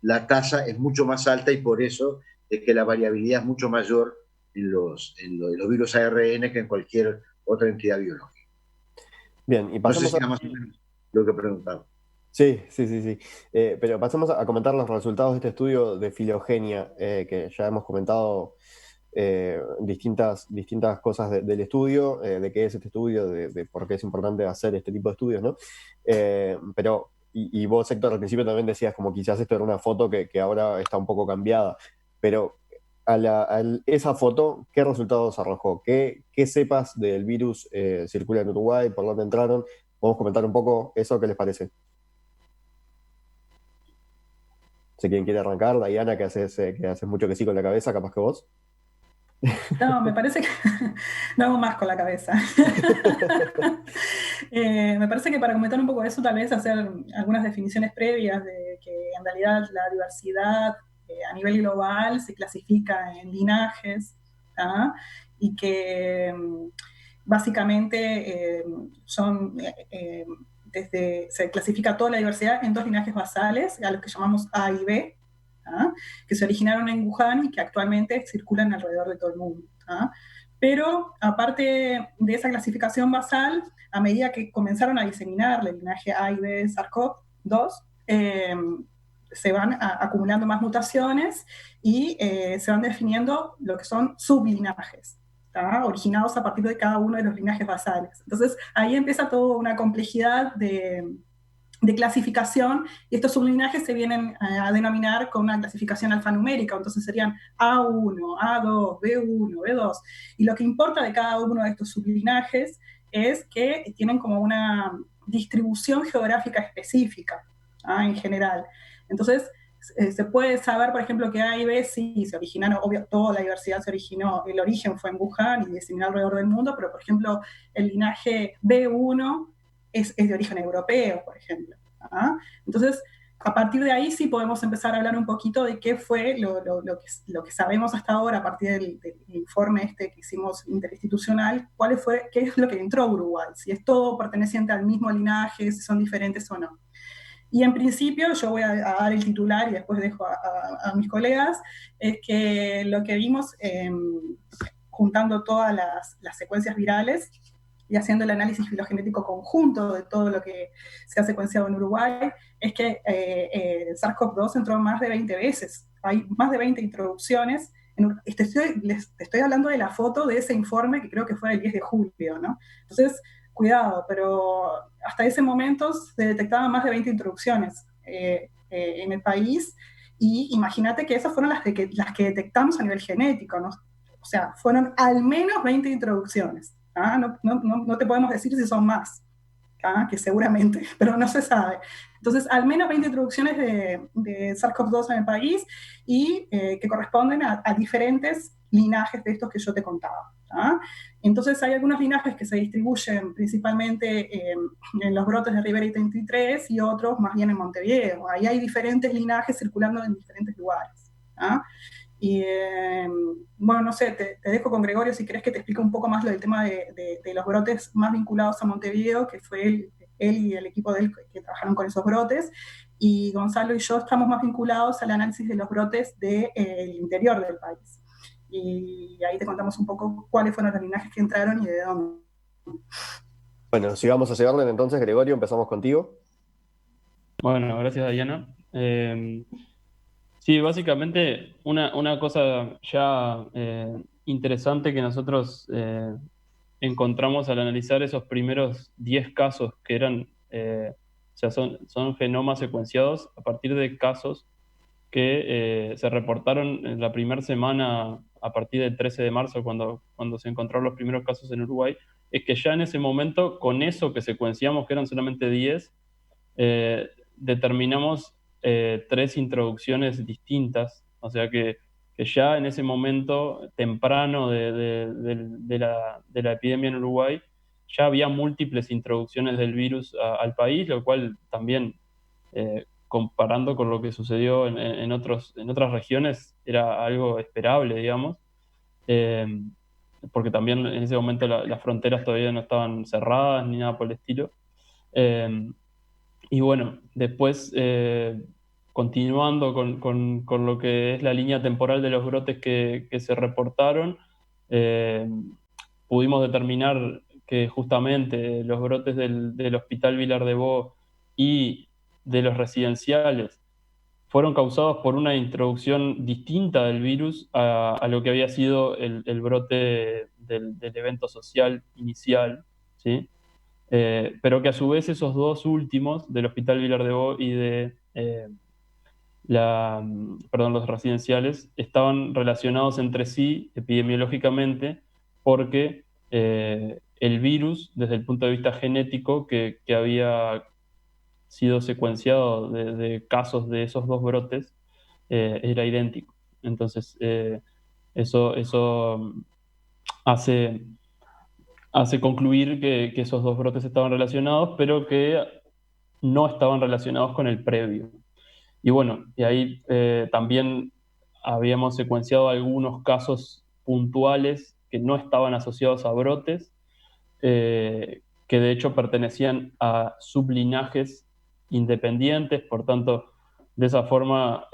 la tasa es mucho más alta y por eso es que la variabilidad es mucho mayor en los virus ARN que en cualquier otra entidad biológica. Bien, y pasamos no sé si era más o menos lo que preguntaba. Sí. Pero pasamos a comentar los resultados de este estudio de filogenia, que ya hemos comentado distintas cosas del estudio, de qué es este estudio, de por qué es importante hacer este tipo de estudios, ¿no? Pero, y vos, Héctor, al principio también decías como quizás esto era una foto que ahora está un poco cambiada, pero esa foto, ¿qué resultados arrojó? ¿Qué cepas del virus circulan en Uruguay? ¿Por dónde entraron? ¿Podemos comentar un poco eso? ¿Qué les parece? No sé quién quiere arrancar. Diana, que haces mucho que sí con la cabeza, capaz que vos. No, me parece que no hago más con la cabeza. Me parece que para comentar un poco eso, tal vez hacer algunas definiciones previas de que en realidad la diversidad a nivel global se clasifica en linajes, ¿tá? Y que básicamente se clasifica toda la diversidad en dos linajes basales, a los que llamamos A y B, ¿ah? Que se originaron en Wuhan y que actualmente circulan alrededor de todo el mundo. ¿Ah? Pero aparte de esa clasificación basal, a medida que comenzaron a diseminar el linaje A y B de SARS-CoV-2, se van acumulando más mutaciones y se van definiendo lo que son sublinajes, ¿tá? Originados a partir de cada uno de los linajes basales. Entonces ahí empieza toda una complejidad de clasificación, y estos sublinajes se vienen a denominar con una clasificación alfanumérica, entonces serían A1, A2, B1, B2, y lo que importa de cada uno de estos sublinajes es que tienen como una distribución geográfica específica, en general. Entonces, se puede saber, por ejemplo, que A y B sí se originaron, obvio, toda la diversidad se originó, el origen fue en Wuhan y diseminó alrededor del mundo, pero, por ejemplo, el linaje B1 es de origen europeo, por ejemplo. ¿Ah? Entonces, a partir de ahí sí podemos empezar a hablar un poquito de qué fue lo que sabemos hasta ahora a partir del informe que hicimos interinstitucional, qué es lo que entró a Uruguay, si es todo perteneciente al mismo linaje, si son diferentes o no. Y en principio, yo voy a dar el titular y después dejo a mis colegas, es que lo que vimos juntando todas las secuencias virales y haciendo el análisis filogenético conjunto de todo lo que se ha secuenciado en Uruguay, es que el SARS-CoV-2 entró más de 20 veces. Hay más de 20 introducciones. Te estoy hablando de la foto de ese informe que creo que fue el 10 de julio, ¿no? Entonces, cuidado, pero hasta ese momento se detectaban más de 20 introducciones en el país, y imagínate que esas fueron las que detectamos a nivel genético, ¿no? O sea, fueron al menos 20 introducciones. No te podemos decir si son más, que seguramente, pero no se sabe. Entonces, al menos 20 introducciones de SARS-CoV-2 en el país, y que corresponden a diferentes linajes de estos que yo te contaba. Entonces, hay algunos linajes que se distribuyen principalmente en los brotes de Rivera y 33, y otros más bien en Montevideo. Ahí hay diferentes linajes circulando en diferentes lugares. Y bueno, no sé, te dejo con Gregorio si querés que te explique un poco más lo del tema de los brotes más vinculados a Montevideo, que fue él y el equipo de él que trabajaron con esos brotes, y Gonzalo y yo estamos más vinculados al análisis de los brotes del interior del país. Y ahí te contamos un poco cuáles fueron los linajes que entraron y de dónde. Bueno, sigamos a ese orden entonces, Gregorio, empezamos contigo. Bueno, gracias, Diana. Sí, básicamente una cosa ya interesante que nosotros encontramos al analizar esos primeros 10 casos que eran, o sea, son genomas secuenciados a partir de casos que se reportaron en la primera semana a partir del 13 de marzo, cuando se encontraron los primeros casos en Uruguay, es que ya en ese momento, con eso que secuenciamos, que eran solamente 10, determinamos 3 introducciones distintas, o sea que ya en ese momento temprano de la epidemia en Uruguay, ya había múltiples introducciones del virus al país, lo cual también, comparando con lo que sucedió en otras regiones, era algo esperable, digamos, eh, porque también en ese momento las fronteras todavía no estaban cerradas ni nada por el estilo. Y bueno, después, continuando con lo que es la línea temporal de los brotes que se reportaron, eh, pudimos determinar que justamente los brotes del Hospital Vilar de Bo y de los residenciales fueron causados por una introducción distinta del virus a lo que había sido el brote del evento social inicial, ¿sí? Pero que a su vez esos dos últimos, del Hospital Vilar de Bo y de los residenciales, estaban relacionados entre sí epidemiológicamente, porque el virus, desde el punto de vista genético, que había sido secuenciado de casos de esos dos brotes, era idéntico. Entonces, eso hace concluir que esos dos brotes estaban relacionados, pero que no estaban relacionados con el previo. Y bueno, y ahí también habíamos secuenciado algunos casos puntuales que no estaban asociados a brotes, que de hecho pertenecían a sublinajes independientes. Por tanto, de esa forma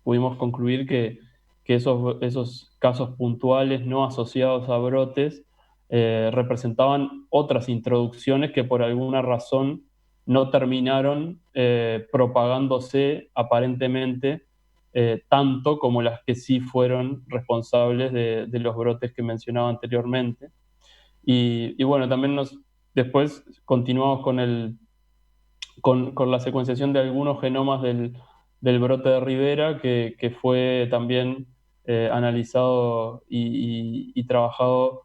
pudimos concluir que esos casos puntuales no asociados a brotes representaban otras introducciones que por alguna razón no terminaron propagándose aparentemente tanto como las que sí fueron responsables de los brotes que mencionaba anteriormente. Y bueno, también después continuamos con la secuenciación de algunos genomas del brote de Rivera, que fue también analizado y trabajado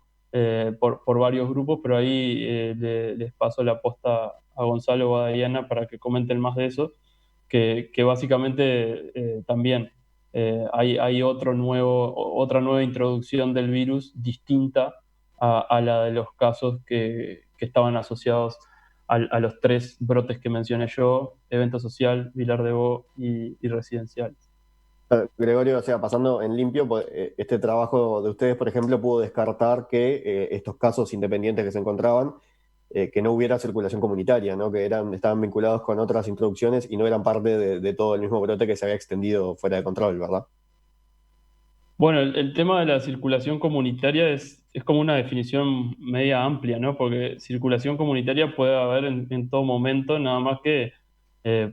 por varios grupos, pero ahí les paso la posta a Gonzalo o a Diana para que comenten más de eso, que básicamente también hay otra nueva introducción del virus distinta a la de los casos que estaban asociados a los 3 brotes que mencioné yo: evento social, Vilar de Bo y residencial. Gregorio, o sea, pasando en limpio, pues, este trabajo de ustedes, por ejemplo, pudo descartar que estos casos independientes que se encontraban, que no hubiera circulación comunitaria, ¿no? Que estaban vinculados con otras introducciones y no eran parte de todo el mismo brote que se había extendido fuera de control, ¿verdad? Bueno, el tema de la circulación comunitaria es como una definición media amplia, ¿no? Porque circulación comunitaria puede haber en todo momento, nada más que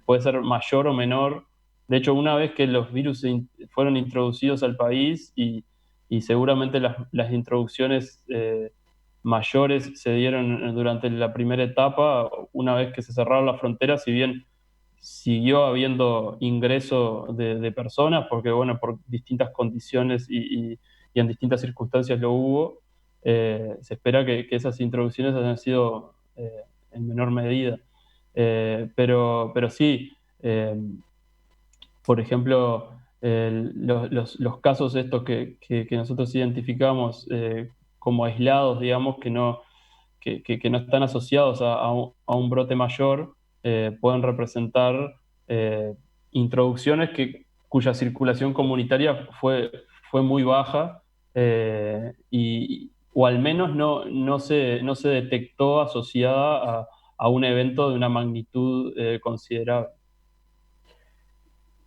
puede ser mayor o menor. De hecho, una vez que los virus fueron introducidos al país y seguramente las introducciones mayores se dieron durante la primera etapa, una vez que se cerraron las fronteras, si bien siguió habiendo ingreso de personas, porque bueno, por distintas condiciones y en distintas circunstancias lo hubo, se espera que esas introducciones hayan sido en menor medida. Pero sí, eh, por ejemplo, los casos estos que nosotros identificamos como aislados, digamos, que no están asociados a un brote mayor, pueden representar eh, introducciones cuya circulación comunitaria fue muy baja, o al menos no se detectó asociada a un evento de una magnitud considerable.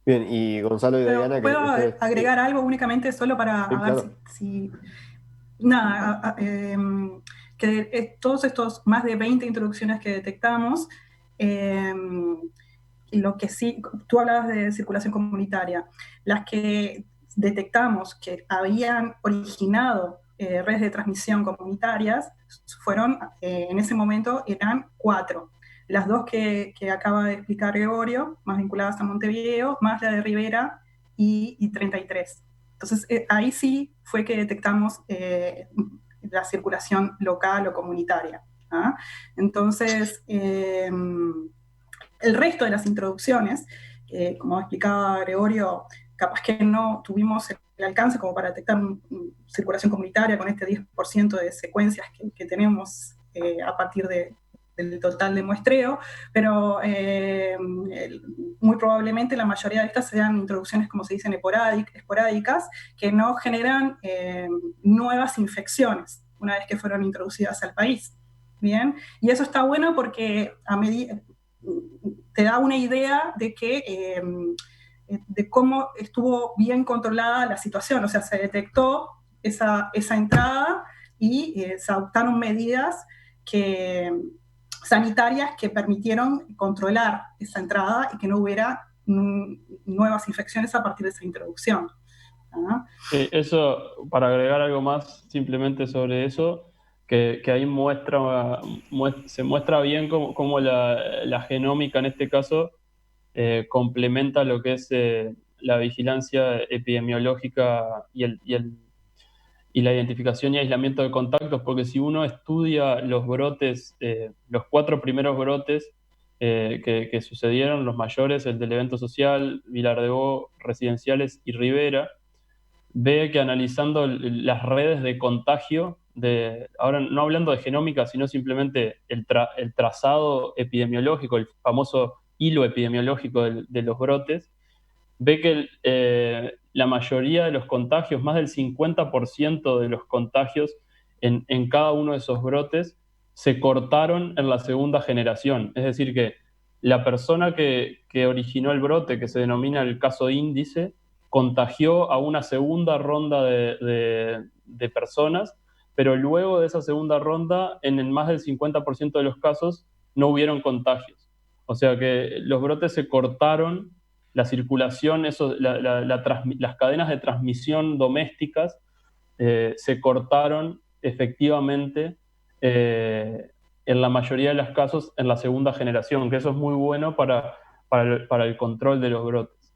Bien, y Gonzalo y Pero Diana, puedo que ustedes... agregar algo únicamente solo para Sí, a ver claro. nada, que todos estos más de 20 introducciones que detectamos, eh, lo que sí, tú hablabas de circulación comunitaria, las que detectamos que habían originado redes de transmisión comunitarias fueron, en ese momento, eran 4. Las dos que acaba de explicar Gregorio, más vinculadas a Montevideo, más la de Rivera y 33. Entonces, ahí sí fue que detectamos la circulación local o comunitaria. ¿Ah? Entonces, el resto de las introducciones, como explicaba Gregorio, capaz que no tuvimos el alcance como para detectar circulación comunitaria con este 10% de secuencias que tenemos a partir del total de muestreo, pero muy probablemente la mayoría de estas sean introducciones, como se dicen, esporádicas, que no generan nuevas infecciones una vez que fueron introducidas al país. Bien, y eso está bueno porque a medida te da una idea de cómo estuvo bien controlada la situación, o sea, se detectó esa entrada y se adoptaron medidas sanitarias que permitieron controlar esa entrada y que no hubiera nuevas infecciones a partir de esa introducción. ¿Ah? Sí, eso, para agregar algo más simplemente sobre eso, que ahí se muestra bien cómo la genómica en este caso complementa lo que es la vigilancia epidemiológica y la identificación y aislamiento de contactos, porque si uno estudia los brotes, los 4 primeros brotes que sucedieron, los mayores, el del evento social, Vilar de Bo, residenciales y Rivera, ve que analizando las redes de contagio, ahora no hablando de genómica, sino simplemente el trazado epidemiológico, el famoso hilo epidemiológico de los brotes, ve que la mayoría de los contagios, más del 50% de los contagios en cada uno de esos brotes, se cortaron en la segunda generación. Es decir, que la persona que originó el brote, que se denomina el caso índice, contagió a una segunda ronda de personas, pero luego de esa segunda ronda, en el más del 50% de los casos, no hubieron contagios. O sea que los brotes se cortaron, la circulación, las cadenas de transmisión domésticas se cortaron efectivamente eh, en la mayoría de los casos en la segunda generación, que eso es muy bueno para el control de los brotes.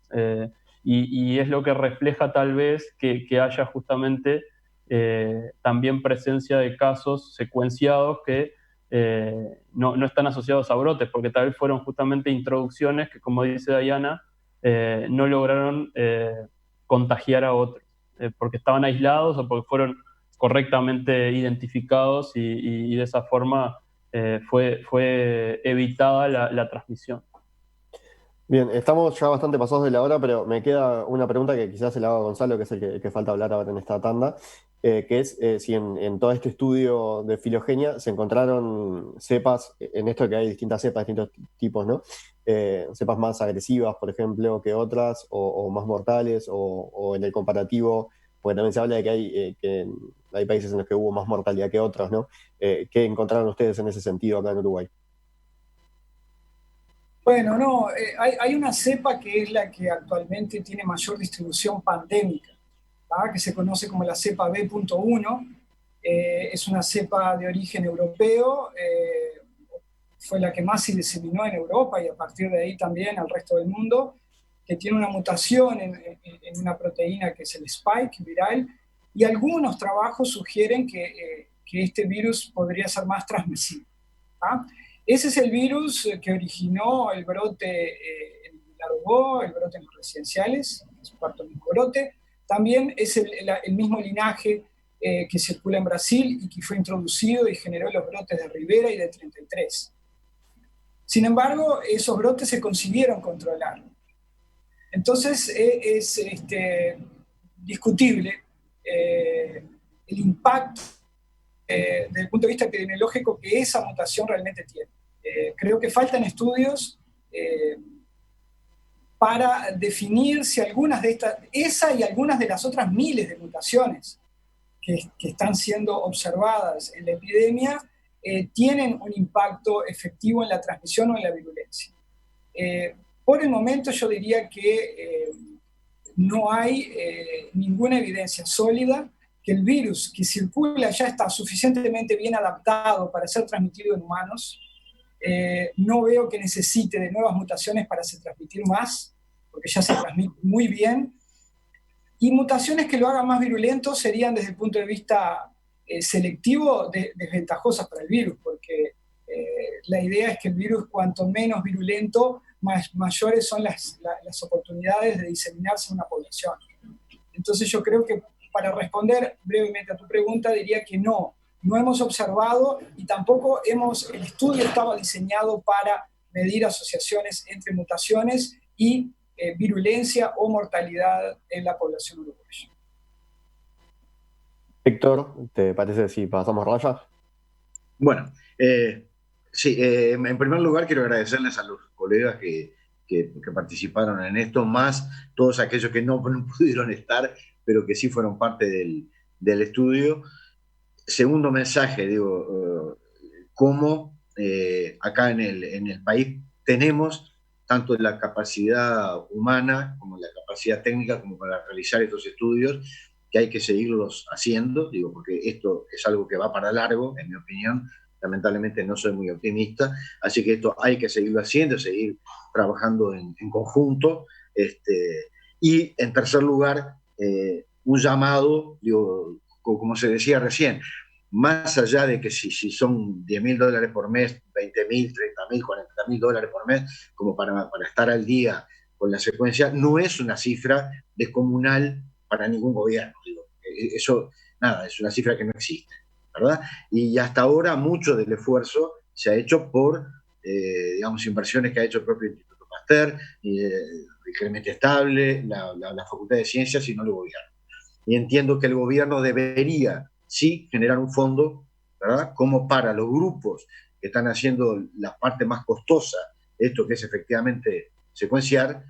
Y es lo que refleja tal vez que haya justamente también presencia de casos secuenciados que no están asociados a brotes, porque tal vez fueron justamente introducciones que, como dice Diana, no lograron contagiar a otros, porque estaban aislados o porque fueron correctamente identificados y de esa forma fue evitada la transmisión. Bien, estamos ya bastante pasados de la hora, pero me queda una pregunta que quizás se la haga Gonzalo, que es el que falta hablar ahora en esta tanda, que es si en todo este estudio de filogenia se encontraron cepas, en esto que hay distintas cepas, distintos tipos, ¿no? Cepas más agresivas, por ejemplo, que otras, o más mortales, o en el comparativo porque también se habla de que hay países en los que hubo más mortalidad que otros, ¿no? ¿Qué encontraron ustedes en ese sentido acá en Uruguay? Bueno, no, hay una cepa que es la que actualmente tiene mayor distribución pandémica, ¿tá? Que se conoce como la cepa B.1. Es una cepa de origen europeo, fue la que más se diseminó en Europa y a partir de ahí también al resto del mundo, que tiene una mutación en una proteína que es el spike viral, y algunos trabajos sugieren que este virus podría ser más transmisible. ¿Ah? Ese es el virus que originó el brote en Largo, el brote en los residenciales, es parte del mismo brote. También es el mismo linaje que circula en Brasil y que fue introducido y generó los brotes de Rivera y de 33. Sin embargo, esos brotes se consiguieron controlar. Entonces, es discutible el impacto desde el punto de vista epidemiológico que esa mutación realmente tiene. Creo que faltan estudios para definir si algunas de estas, esa y algunas de las otras miles de mutaciones que están siendo observadas en la epidemia tienen un impacto efectivo en la transmisión o en la virulencia. Por el momento yo diría que no hay ninguna evidencia sólida que el virus que circula ya está suficientemente bien adaptado para ser transmitido en humanos. No veo que necesite de nuevas mutaciones para se transmitir más, porque ya se transmite muy bien. Y mutaciones que lo hagan más virulento serían desde el punto de vista selectivo desventajosas para el virus, porque la idea es que el virus cuanto menos virulento, mayores son las oportunidades de diseminarse en una población. Entonces yo creo que para responder brevemente a tu pregunta diría que no hemos observado y tampoco el estudio estaba diseñado para medir asociaciones entre mutaciones y virulencia o mortalidad en la población uruguaya. Héctor, ¿te parece si pasamos raya? Bueno, sí, en primer lugar quiero agradecerles a los colegas que participaron en esto, más todos aquellos que no pudieron estar, pero que sí fueron parte del estudio. Segundo mensaje, digo, cómo acá en el país tenemos tanto la capacidad humana como la capacidad técnica como para realizar estos estudios, que hay que seguirlos haciendo, digo, porque esto es algo que va para largo, en mi opinión. Lamentablemente no soy muy optimista, así que esto hay que seguirlo haciendo, seguir trabajando en conjunto. Y en tercer lugar, un llamado, digo, como se decía recién, más allá de que si son $10.000 por mes, $20.000, $30.000, $40.000 por mes, como para estar al día con la secuencia, no es una cifra descomunal para ningún gobierno. Digo. Eso, nada, es una cifra que no existe, ¿verdad? Y hasta ahora mucho del esfuerzo se ha hecho por, digamos, inversiones que ha hecho el propio Instituto Pasteur, el Clemente Estable, la Facultad de Ciencias y no el gobierno. Y entiendo que el gobierno debería sí generar un fondo, ¿verdad? Como para los grupos que están haciendo la parte más costosa de esto, que es efectivamente secuenciar,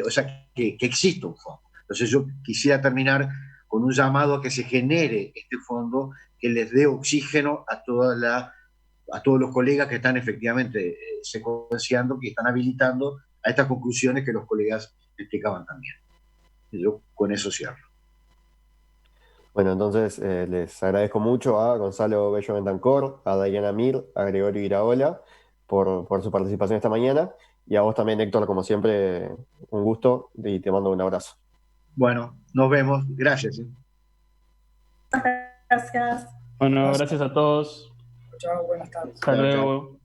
o sea, que exista un fondo. Entonces yo quisiera terminar con un llamado a que se genere este fondo que les dé oxígeno a todos los colegas que están efectivamente secuenciando, que están habilitando a estas conclusiones que los colegas explicaban también. Y yo con eso cierro. Bueno, entonces les agradezco mucho a Gonzalo Bello Bentancor, a Diana Mir, a Gregorio Iraola por su participación esta mañana, y a vos también, Héctor, como siempre, un gusto y te mando un abrazo. Bueno, nos vemos. Gracias. Gracias. Bueno, gracias a todos. Chao, buenas tardes. Hasta luego.